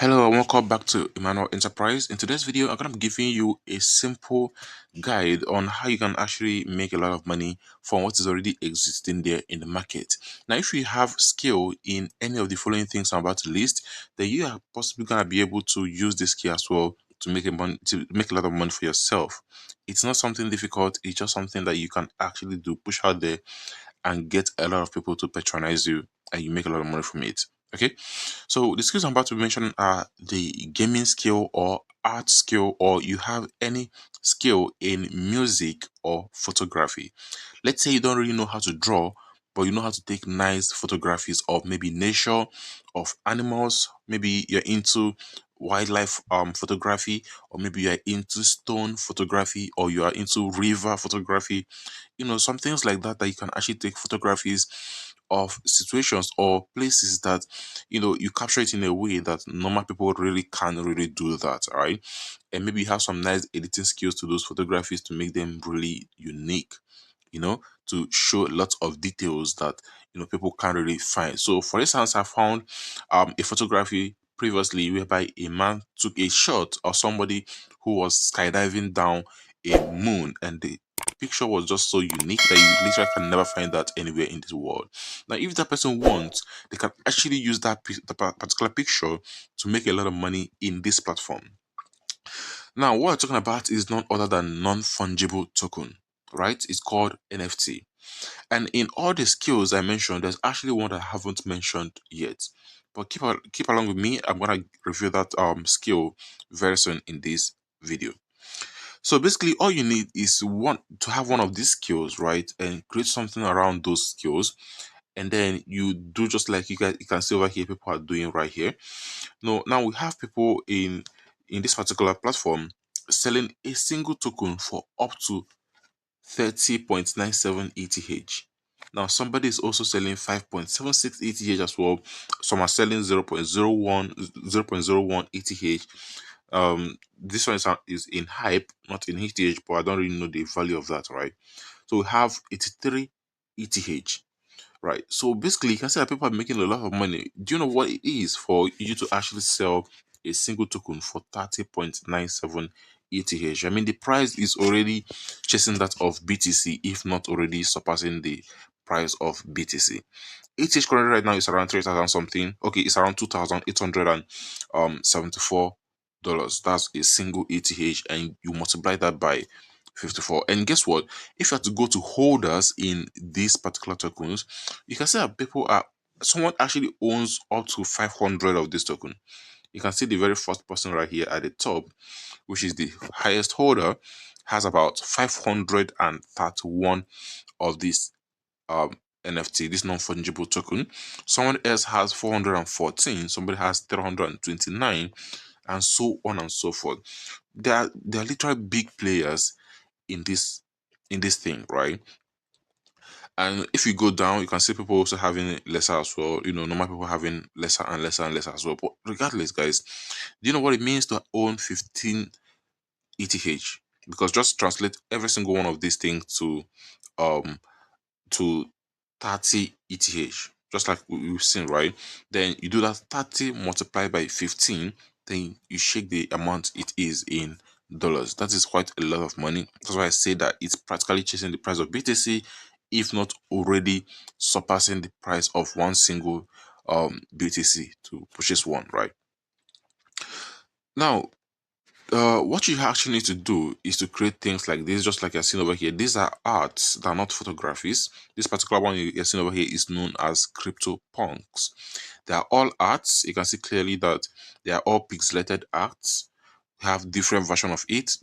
Hello and welcome back to Emmanuel Enterprise. In today's video, I'm going to be giving you a simple guide on how you can actually make a lot of money from what is already existing there in the market. Now, if you have skill in any of the following things I'm about to list, then you are possibly going to be able to use this skill as well to make a lot of money for yourself. It's not something difficult. It's just something that you can actually do, push out there and get a lot of people to patronize you, and you make a lot of money from it. Okay, so the skills I'm about to mention are the gaming skill or art skill, or you have any skill in music or photography. Let's say you don't really know how to draw, but you know how to take nice photographies of maybe nature, of animals. Maybe you're into wildlife photography, or maybe you're into stone photography, or you are into river photography. Some things like that you can actually take photographies of situations or places that you capture it in a way that normal people really can't really do that. All right, and maybe you have some nice editing skills to those photographies to make them really unique, to show lots of details that people can't really find. So for instance, I found a photography previously whereby a man took a shot of somebody who was skydiving down a moon, and the picture was just so unique that you literally can never find that anywhere in this world. Now, if that person wants, they can actually use the particular picture to make a lot of money in this platform. Now, what we're talking about is none other than non-fungible token, right? It's called NFT. And in all the skills I mentioned, there's actually one that I haven't mentioned yet. But keep along with me. I'm gonna review that skill very soon in this video. So basically, all you need is to have one of these skills, right, and create something around those skills, and then you do just like you can see over here, people are doing right here. No, now we have people in this particular platform selling a single token for up to 30.97 ETH. Now, somebody is also selling 5.76 ETH as well. Some are selling 0.01 ETH. This one is in hype, not in ETH, but I don't really know the value of that, right? So we have 83 ETH, right? So basically, you can see that people are making a lot of money. Do you know what it is for you to actually sell a single token for 30.97 ETH? I mean, the price is already chasing that of BTC, if not already surpassing the price of BTC. ETH currently right now is around 3,000 something. Okay, it's around $2,874. That's a single ETH, and you multiply that by 54. And guess what? If you have to go to holders in these particular tokens, you can see that someone actually owns up to 500 of this token. You can see the very first person right here at the top, which is the highest holder, has about 531 of this um NFT, this non-fungible token. Someone else has 414, somebody has 329, and so on and so forth. They are literally big players in this thing, right? And if you go down, you can see people also having lesser as well. Normal people having lesser and lesser and lesser as well. But regardless, guys, do you know what it means to own 15 ETH? Because just translate every single one of these things um to 30 ETH, just like we've seen, right? Then you do that 30 multiplied by 15, then you shake the amount it is in dollars. That is quite a lot of money. That's why I say that it's practically chasing the price of BTC, if not already surpassing the price of one single BTC to purchase one, right? Now, what you actually need to do is to create things like this, just like you're seeing over here. These are arts, they're not photographies. This particular one you're seeing over here is known as crypto punks. They are all arts. You can see clearly that they are all pixelated arts. Have different version of it.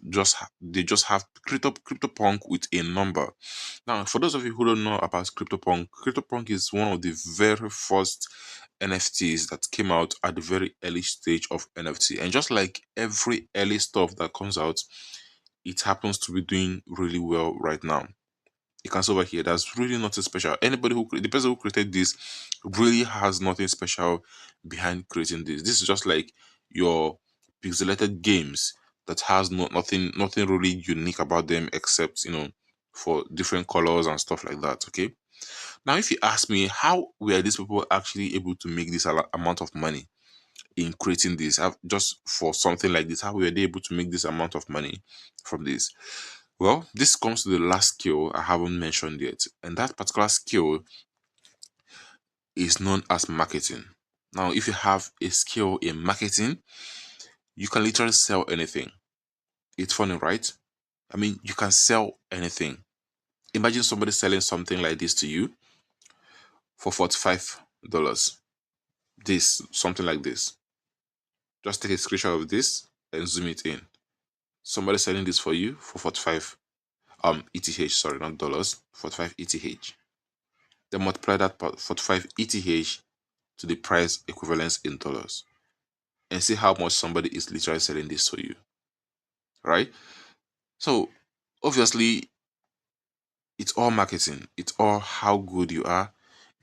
They just have crypto punk with a number. Now, for those of you who don't know about CryptoPunk is one of the very first NFTs that came out at the very early stage of NFT. And just like every early stuff that comes out, it happens to be doing really well right now. You can see over here, that's really nothing special. The person who created this really has nothing special behind creating this. This is just like your pixelated games that has nothing really unique about them, except for different colors and stuff like that. Okay, now if you ask me, how were these people actually able to make this amount of money? in creating this, just for something like this, how were they able to make this amount of money from this? Well, this comes to the last skill I haven't mentioned yet, and that particular skill is known as marketing. Now, if you have a skill in marketing, you can literally sell anything. It's funny, right? I mean, you can sell anything. Imagine somebody selling something like this to you for $45. This, something like this. Just take a screenshot of this and zoom it in. Somebody selling this for you for 45 ETH, sorry, not dollars, 45 ETH. Then multiply that 45 ETH to the price equivalence in dollars and see how much somebody is literally selling this for you, right? So obviously, it's all marketing. It's all how good you are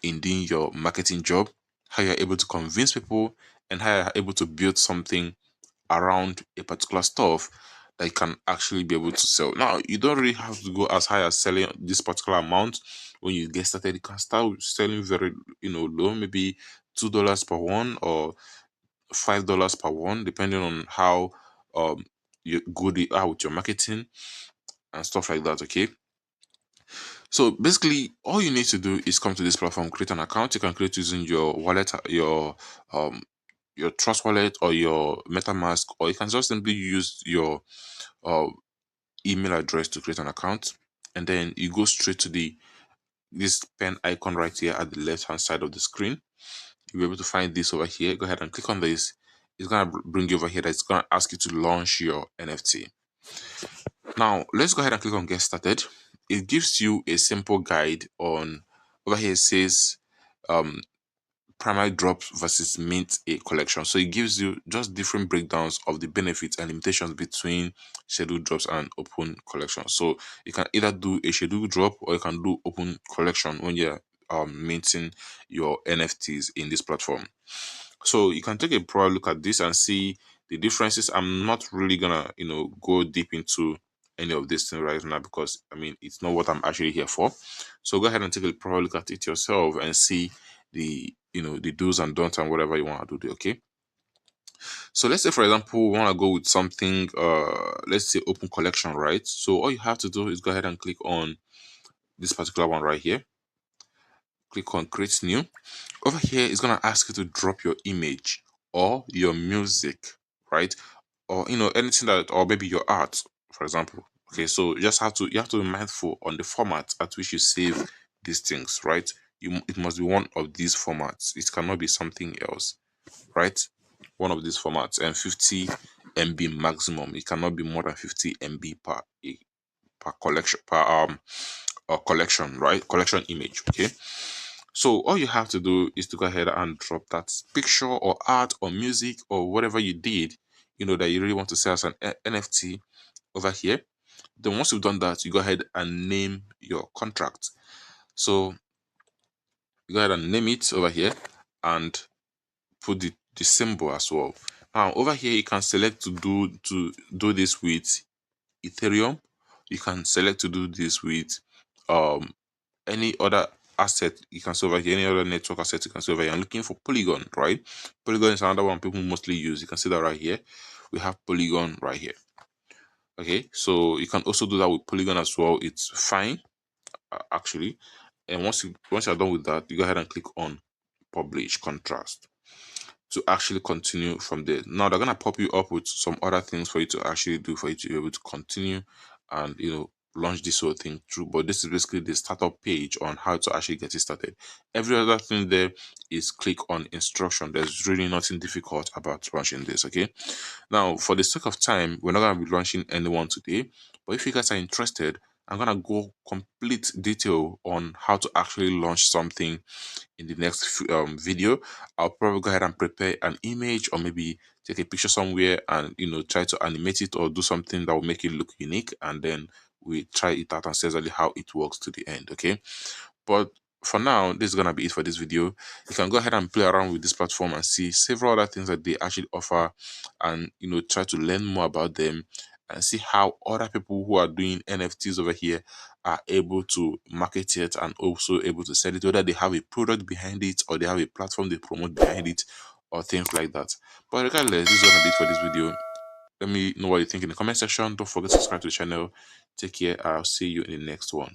in doing your marketing job, how you're able to convince people, and how you're able to build something around a particular stuff that you can actually be able to sell. Now, you don't really have to go as high as selling this particular amount. When you get started, you can start selling very, low, maybe $2 per one or $5 per one, depending on how you good you are with your marketing and stuff like that. Okay. So basically, all you need to do is come to this platform, create an account. You can create using your wallet, um your Trust Wallet or your MetaMask, or you can just simply use your uh, email address to create an account, and then you go straight to this pen icon right here at the left hand side of the screen. You'll be able to find this over here. Go ahead and click on this. It's gonna bring you over here. That's gonna ask you to launch your NFT. Now let's go ahead and click on get started. It gives you a simple guide on over here. It says um primary drops versus mint a collection. So it gives you just different breakdowns of the benefits and limitations between scheduled drops and open collection. So you can either do a scheduled drop or you can do open collection when you're minting your NFTs in this platform. So you can take a proper look at this and see the differences. I'm not really gonna, go deep into any of this thing right now because I mean it's not what I'm actually here for. So go ahead and take a proper look at it yourself and see the do's and don'ts and whatever you want to do. Okay. So let's say for example we want to go with something let's say open collection, right? So all you have to do is go ahead and click on this particular one right here. Click on create new. Over here it's going to ask you to drop your image or your music, right? Or anything that, or maybe your art, for example. Okay, so you have to be mindful on the format at which you save these things, right? It must be one of these formats. It cannot be something else, right? One of these formats, and 50 MB maximum. It cannot be more than 50 MB per collection, collection, right? Collection image. Okay. So all you have to do is to go ahead and drop that picture or art or music or whatever you did, that you really want to sell as an NFT over here. Then once you've done that, you go ahead and name your contract. So you go ahead and name it over here and put the symbol as well. Now over here you can select to do this with Ethereum. You can select to do this with um any other asset you can see over here, any other network asset you can see over here. I'm looking for Polygon, right? Polygon is another one people mostly use. You can see that right here. We have Polygon right here. Okay, so you can also do that with Polygon as well. It's fine, actually. And once you're done with that, you go ahead and click on Publish Contrast to actually continue from there. Now they're gonna pop you up with some other things for you to actually do for you to be able to continue and launch this whole thing through. But this is basically the startup page on how to actually get it started. Every other thing there is click on instruction. There's really nothing difficult about launching this. Okay. Now for the sake of time, we're not gonna be launching anyone today. But if you guys are interested, I'm gonna go complete detail on how to actually launch something in the next video. I'll probably go ahead and prepare an image or maybe take a picture somewhere and try to animate it or do something that will make it look unique, and then we try it out and see exactly how it works to the end. Okay, but for now, this is gonna be it for this video. You can go ahead and play around with this platform and see several other things that they actually offer, and try to learn more about them and see how other people who are doing NFTs over here are able to market it and also able to sell it, whether they have a product behind it or they have a platform they promote behind it, or things like that. But regardless, this is gonna be it for this video. Let me know what you think in the comment section. Don't forget to subscribe to the channel. Take care. I'll see you in the next one.